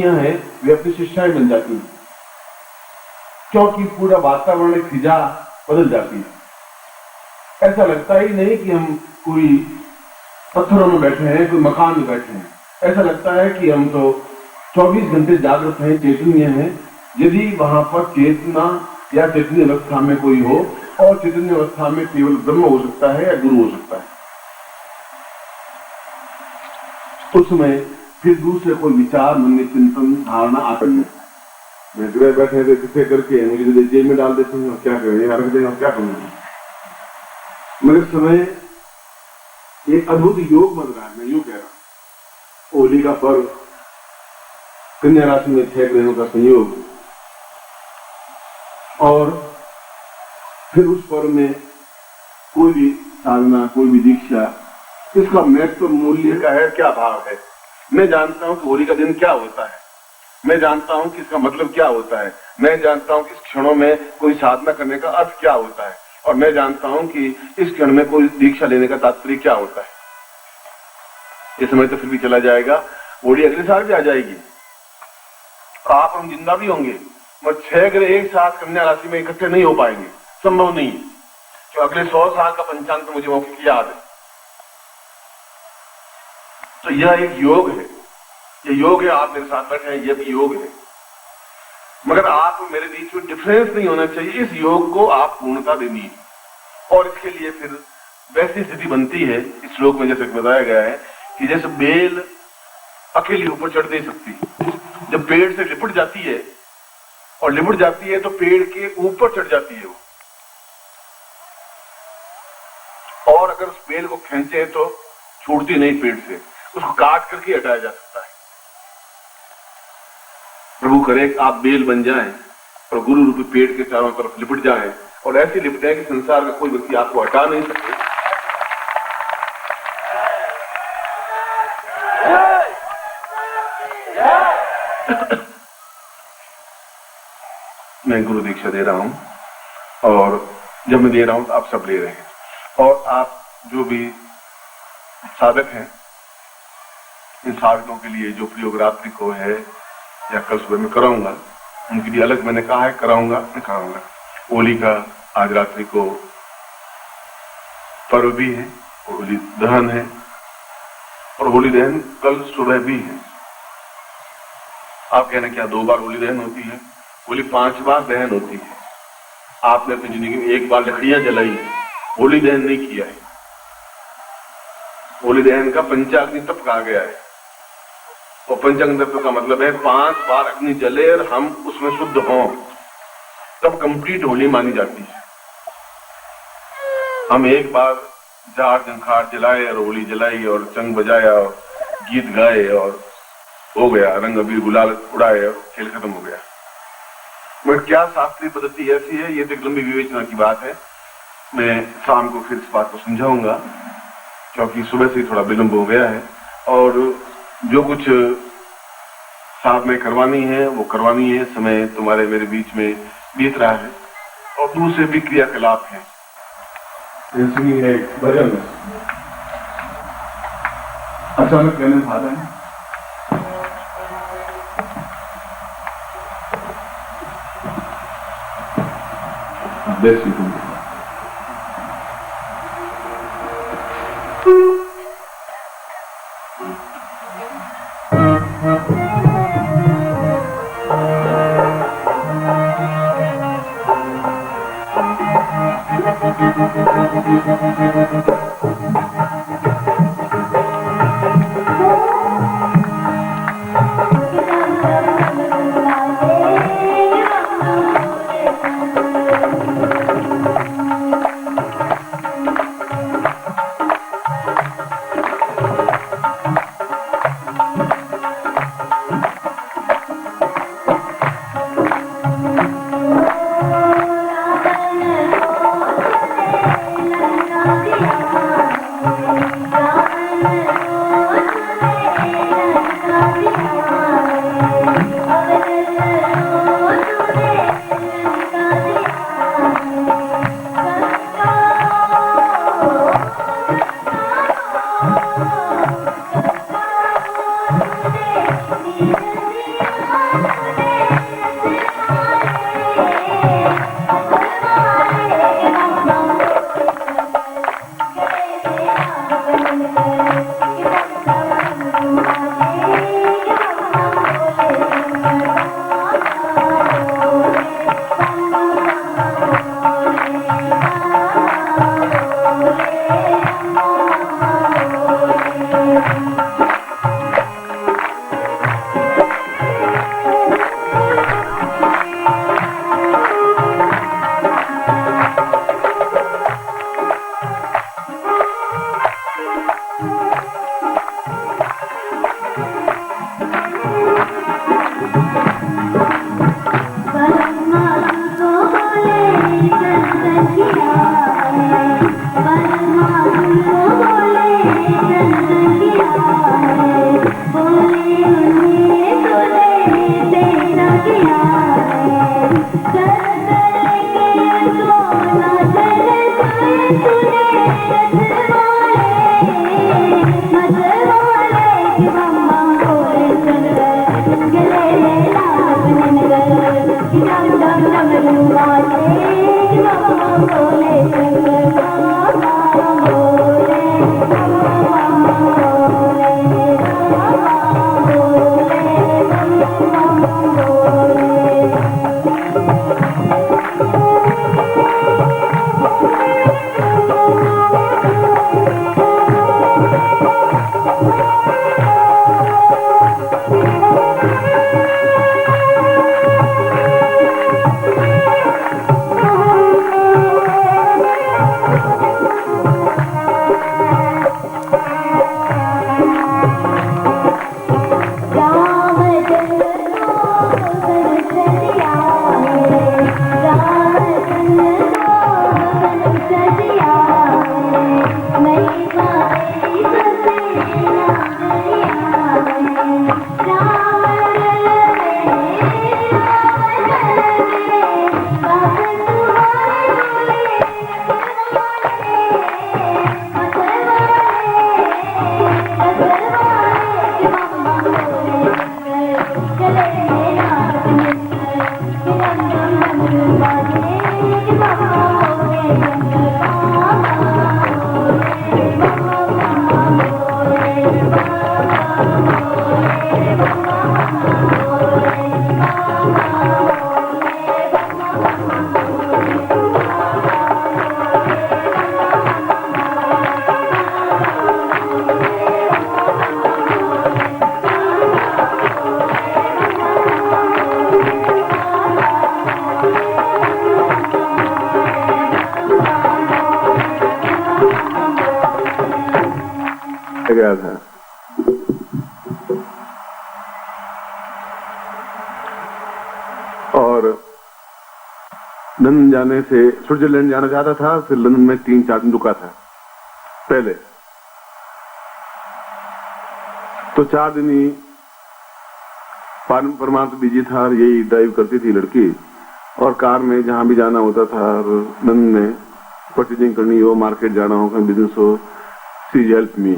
है वे अपनी शिष्याएं बन जाती हैं, क्योंकि पूरा वातावरण एक फिजा बदल जाती है। ऐसा लगता ही नहीं कि हम कोई पत्थरों में बैठे हैं, कोई मकान में बैठे हैं। ऐसा लगता है कि हम तो 24 घंटे जागृत हैं, चैतन्य हैं। यदि वहां पर चेतना या चैतन्य अवस्था में कोई हो, और चैतन्य अवस्था में केवल ब्रह्म हो सकता है या गुरु हो सकता है, उसमें फिर दूसरे कोई विचार, मन में चिंतन, धारणा आती है। मैं गृह बैठे थे किसे करके मुझे जेल में डाल देते हैं, क्या करें, यहाँ रख देंगे, क्या करूंगा। मेरे समय एक अद्भुत योग बन रहा है। मैं यूं कह रहा हूं, होली का पर्व, कन्या राशि में 6 ग्रहों का संयोग, और फिर उस पर्व में कोई भी साधना, कोई भी दीक्षा, इसका महत्व मूल्य का है, क्या भाव है। मैं जानता हूं कि होली का दिन क्या होता है, मैं जानता हूं कि इसका मतलब क्या होता है, मैं जानता हूं कि इस क्षणों में कोई साधना करने का अर्थ क्या होता है, और मैं जानता हूं कि इस क्षण में कोई दीक्षा लेने का तात्पर्य क्या होता है। इस समय तो फिर भी चला जाएगा, होली अगले साल भी आ जाएगी, आप हम जिंदा भी होंगे, मगर 6 ग्रह एक साथ कन्या राशि में इकट्ठे नहीं हो पाएंगे, संभव नहीं। तो अगले 100 साल का पंचांग तो मुझे मौके याद है। तो यह एक योग है, ये योग है, आप मेरे साथ बैठे हैं, यह भी योग है, मगर आप मेरे बीच में डिफरेंस नहीं होना चाहिए। इस योग को आप पूर्णता देनी है, और इसके लिए फिर वैसी स्थिति बनती है इस श्लोक में जैसे बताया गया है कि जैसे बेल अकेली ऊपर चढ़ नहीं सकती, जब पेड़ से लिपट जाती है और लिपट जाती है तो पेड़ के ऊपर चढ़ जाती है वो, और अगर उस बेल को खींचे तो छूटती नहीं पेड़ से, उसको काट करके हटाया जा सकता है। प्रभु करे आप बेल बन जाएं और गुरु रूपी पेड़ के चारों तरफ लिपट जाएं, और ऐसे लिपट जाए कि संसार का कोई व्यक्ति आपको हटा नहीं सके। मैं गुरु दीक्षा दे रहा हूं, और जब मैं दे रहा हूं तो आप सब ले रहे हैं, और आप जो भी साधक हैं, इन साधकों के लिए जो प्रयोग रात्रि को है या कल सुबह में कराऊंगा, उनके लिए अलग मैंने कहा है, कराऊंगा, मैं कराऊंगा। होली का आज रात्रि को पर्व भी है, होली दहन है, और होली दहन कल सुबह भी है। आप कहना क्या 2 बार होली दहन होती है? होली 5 बार दहन होती है। आपने अपनी जिंदगी में 1 बार लकड़ियां जलाई है, होली दहन नहीं किया है। होली दहन का पंचाग्नि तप कहा गया है, और पंचाग्नि तप का मतलब है 5 बार अग्नि जले और हम उसमें शुद्ध हों, तब कंप्लीट होली मानी जाती है। हम 1 बार जार जंखार जलाए और होली जलाई और चंग बजाया और गीत गाए और हो गया, रंग अबीर गुलाल उड़ाए और खेल खत्म हो गया। मगर क्या शास्त्रीय पद्धति ऐसी है, ये तो एक लंबी विवेचना की बात है। मैं शाम को फिर इस बात को समझाऊंगा, क्योंकि सुबह से थोड़ा विलंब हो गया है, और जो कुछ साधना करवानी है वो करवानी है। समय तुम्हारे मेरे बीच में बीत रहा है, और दूसरे भी क्रियाकलाप है। इसलिए है भजन अचानक कहने भादा है, बेस्ट गया था। और लंदन जाने से स्विट्जरलैंड जाना चाहता था, फिर लंदन में 3-4 दिन रुका था पहले, तो 4 दिन ही परमार्थ बिजी था और यही ड्राइव करती थी लड़की, और कार में जहां भी जाना होता था, और लंदन में परचेजिंग करनी हो, मार्केट जाना हो, कहीं बिजनेस हो, शी हेल्प मी।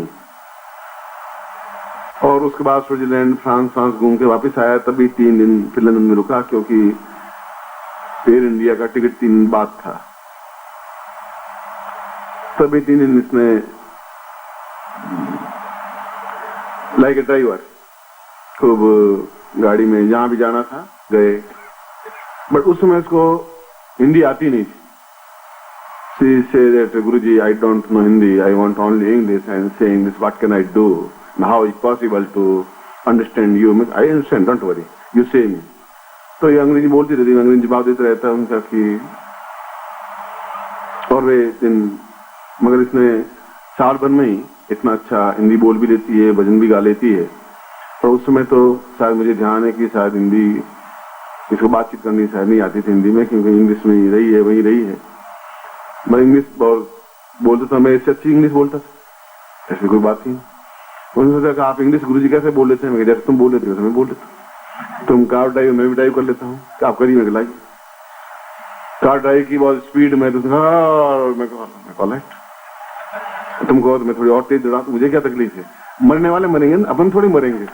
और उसके बाद स्विट्जरलैंड फ्रांस घूम के वापस आया, तभी 3 दिन फिर लंदन में रुका, क्योंकि एयर इंडिया का टिकट 3 दिन बाद था। तभी 3 दिन इसने लाइक ए ड्राइवर खूब गाड़ी में जहां भी जाना था गए, बट उस समय इसको हिंदी आती नहीं थी। She said that, Guruji, I don't know Hindi, I want only English, and saying this, what can I do? How is possible to understand you? I understand, don't worry, you say me. तो ये अंग्रेजी बोलती रहती, अंग्रेजी जवाब देते रहता उनका कि, और वे दिन, मगर इसने साल भर में ही इतना अच्छा हिंदी बोल भी लेती है, भजन भी गा लेती है। और उस समय तो शायद मुझे ध्यान है कि शायद हिंदी इसको बातचीत करनी शायद नहीं आती थी हिंदी में, क्योंकि इंग्लिश में ही रही है, वही रही है। मैं इंग्लिश बोलता था, मैं इससे अच्छी इंग्लिश बोलता था, ऐसी कोई बात नहीं। उन्होंने सोचा कि आप इंग्लिश गुरुजी कैसे बोल लेते हैं? जैसे तुम बोल लेते हो मैं बोल लेता हूँ। तुम कार ड्राइव, मैं भी ड्राइव कर लेता हूँ, आप करिए, मैं लाइए। कार ड्राइव की बहुत स्पीड में, तो मैं तुम कहो तो मैं थोड़ी और तेज दौड़ा, मुझे क्या तकलीफ है? मरने वाले मरेंगे, अपन थोड़ी मरेंगे।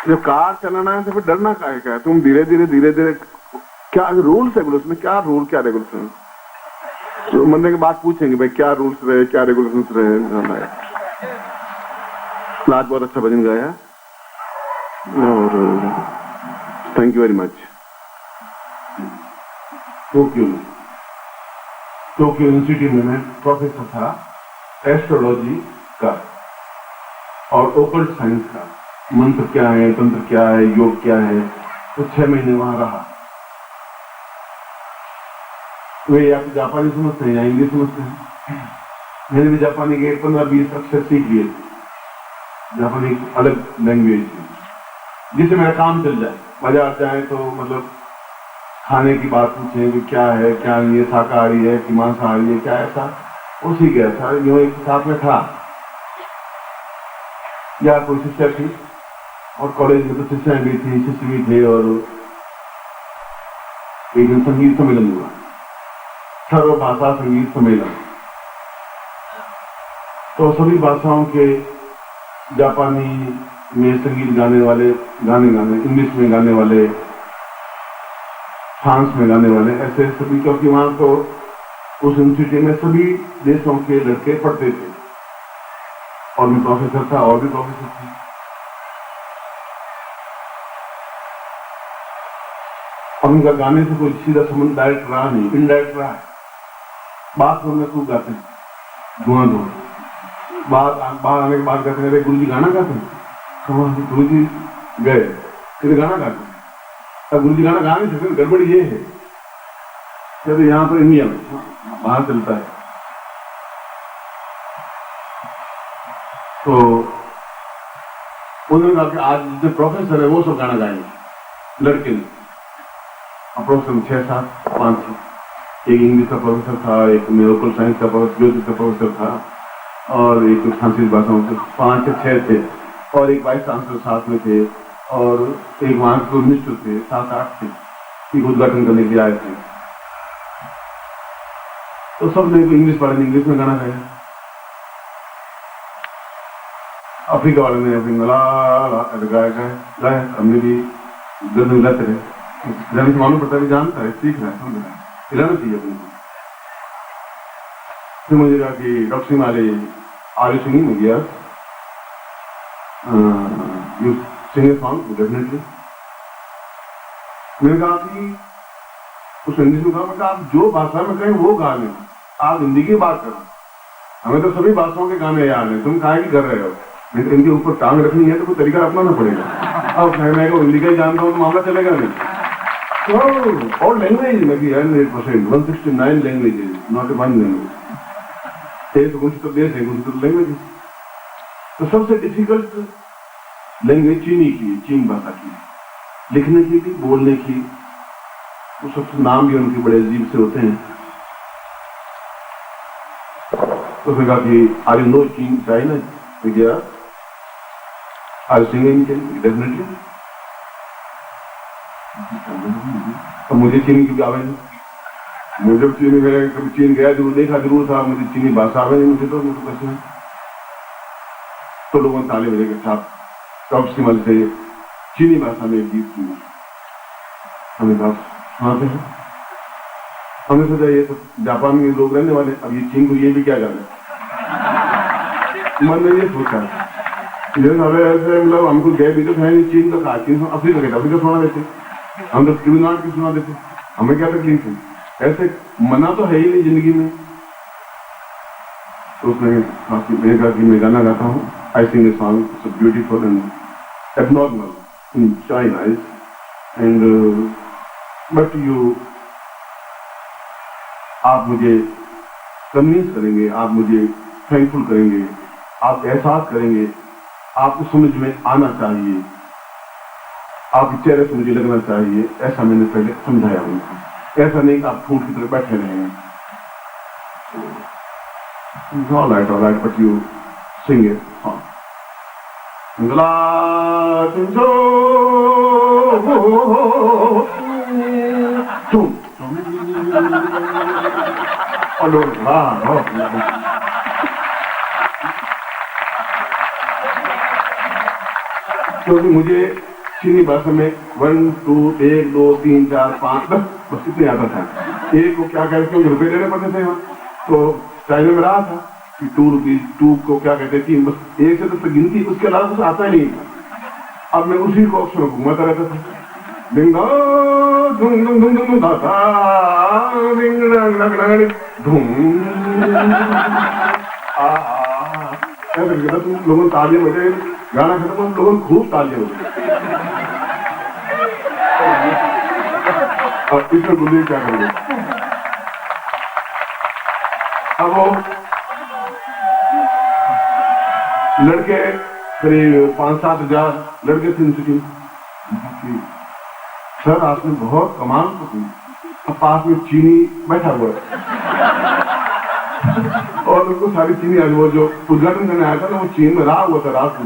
जब कार चलाना है तो फिर डरना काहे का है? तुम धीरे धीरे क्या रूल्स रेगुलेशन, क्या रूल क्या रेगुलेशन, तो मरने के बाद पूछेंगे भाई क्या रूल्स रहे, क्या रेगुलेशन रहे। आज बहुत अच्छा भजन गाया और thank you very much. Tokyo university में मैं प्रोफेसर था एस्ट्रोलॉजी का और ओकल्ट साइंस का, मंत्र क्या है, तंत्र क्या है, योग क्या है, तो 6 महीने वहां रहा। वे या तो जापानी समझते हैं या इंग्लिश समझते हैं। मैंने भी जापानी के 15-20 अक्षर सीख लिए, जापानी अलग लैंग्वेज है जिससे मेरा काम चल जाए। बाजार जाए तो मतलब खाने की बात पूछें कि क्या है क्या नहीं है, शाकाहारी है कि मांसाहारी है, क्या ऐसा उसी के ऐसा जो एक साथ में था। या कोई शिष्या थी और कॉलेज में तो शिष्याएं भी थी, शिष्य भी थे, और एक दिन संगीत सम्मेलन हुआ, सर्वभाषा संगीत सम्मेलन। तो सभी भाषाओं के जापानी में संगीत गाने वाले, गाने इंग्लिश में गाने वाले, फ्रांस में गाने वाले, ऐसे सभी, क्योंकि वहां तो उस इंस्टीट्यूट में सभी देशों के लड़के पढ़ते थे और भी प्रोफेसर था और भी प्रोफेसर थे। और उनका गाने से कोई सीधा संबंध डायरेक्ट रहा नहीं, इनडायरेक्ट रहा है। बात में खूब गाते हैं, धुआं बाहर आने के बाद कहते हैं गुरु जी गाना गाते हैं। गुरु जी गए फिर गाना गाते हैं, तब गुरु जी गाना गा नहीं सकते, गड़बड़ी ये है तो यहाँ तो इंडिया में बाहर चलता है। तो उन्होंने कहा कि आज जो प्रोफेसर है वो सब गाना गाएंगे लड़के ने। प्रोफेसर 6-7 5 एक इंग्लिश का प्रोफेसर था, एक मेडिकल साइंस का प्रोफेसर, ज्योतिष का प्रोफेसर था, और एक फ्रांसीसी भाषाओं से 5 से 6 थे, और एक वाइस चांसलर साथ में थे, और एक वहां के मिनिस्टर थे, 7-8 थे, उद्घाटन करने के लिए आए थे। तो सब ने इंग्लिश वाले ने इंग्लिश में गाना गाया, अफ्रीका वाले ने अपनी गाया, हमने भी गर्द मिलाते रहे। जाने से मालूम पड़ता है, जानता है, सीख रहा है, समझ रहा है, हिलाना चाहिए अपने को। फिर मुझे कहा कि डॉक्टर सिंह वाले आर यू सिंगिंग हो गया, you sing a song definitely. मैंने कहा कि उस इंग्लिश में कहा, आप जो भाषा में कहें वो गा लें, आप हिंदी की बात करो, हमें तो सभी भाषाओं के गाने याद है, तुम काहे की कर रहे हो? इनके ऊपर टांग रखनी है तो कोई तरीका अपनाना पड़ेगा। अब मैं को हिंदी का ही जानता हूँ तो मामला चलेगा नहीं। तो और लैंग्वेज में भी 100%, 169 लैंग्वेजेज, नॉट वन लैंग्वेज। कुछ तो देश है, कुछ तो लैंग्वेज। तो सबसे डिफिकल्ट लैंग्वेज चीनी की, चीन भाषा की, लिखने की भी, बोलने की। तो सबसे नाम भी उनके बड़े अजीब से होते हैं। तो फिर कहा कि आर यू नो चीन चाइना? गया आर सिंगिंग डेफिनेटली। तो मुझे चीनी की आवे नहीं, मुझे चीनी में कभी चीन गया जरूर, देखा जरूर था, मुझे चीनी भाषा आवे नहीं, मुझे तो कैसे नहीं। तो लोगों ने ताले बजे के साथ टॉप सिमल से चीनी भाषा में एक गीत सुना, हमें कहा सुनाते हैं। हमने सोचा ये तो जापान में लोग रहने वाले, अब ये चीन को ये भी क्या जाने। मन में ये सोचा ऐसे, मतलब हमको गए भी तो है नहीं, चीन तो कहा, चीन अफ्रीका के अफ्रीका सुना देते, हम तो तमिलनाडु की सुना देते, हमें क्या तकलीफ है? ऐसे मना तो है ही नहीं जिंदगी में। तो उसने मैंने कहा कि मैं गाना गाता हूँ, आई सिंग a song, it's beautiful and abnormal in China and but you, आप मुझे कन्विंस करेंगे, आप मुझे थैंकफुल करेंगे, आप एहसास करेंगे, आपको समझ में आना चाहिए, आपके चेहरे से मुझे लगना चाहिए। ऐसा मैंने पहले समझाया उनको, ऐसा नहीं कि आप फूट की तरह बैठे रहेंगे। all right, but you sing it song. क्योंकि मुझे चीनी भाषा में 1 2 1 2 3 4 5 बस इतने आता था। एक को क्या कहते हैं, रुपये देने पड़ते थे वहाँ, तो चाइना में रहा था कि 2 रुपीज, 2 को क्या कहते हैं 3, बस 1 से तो गिनती, उसके अलावा कुछ आता ही नहीं था। अब मैं उसी को अक्सर घूमता रहता था, डिंग धूम धूम धूम धूम धाता डिंग धूम ऐसा करके तुम लोगों ने तालियां बजाए, गाना खत्म, लोगों ने खूब तालियां बजाई। और इसमें बोलिए क्या करेंगे। अब वो लड़के करीब 5-7 हजार लड़के थे उनसे। सर आपने बहुत कमाल तो की, अब पास में चीनी बैठा हुआ है और उनको सारी चीनी, वो जो उद्घाटन करने आया था ना, वो चीन में रहा हुआ था रात को।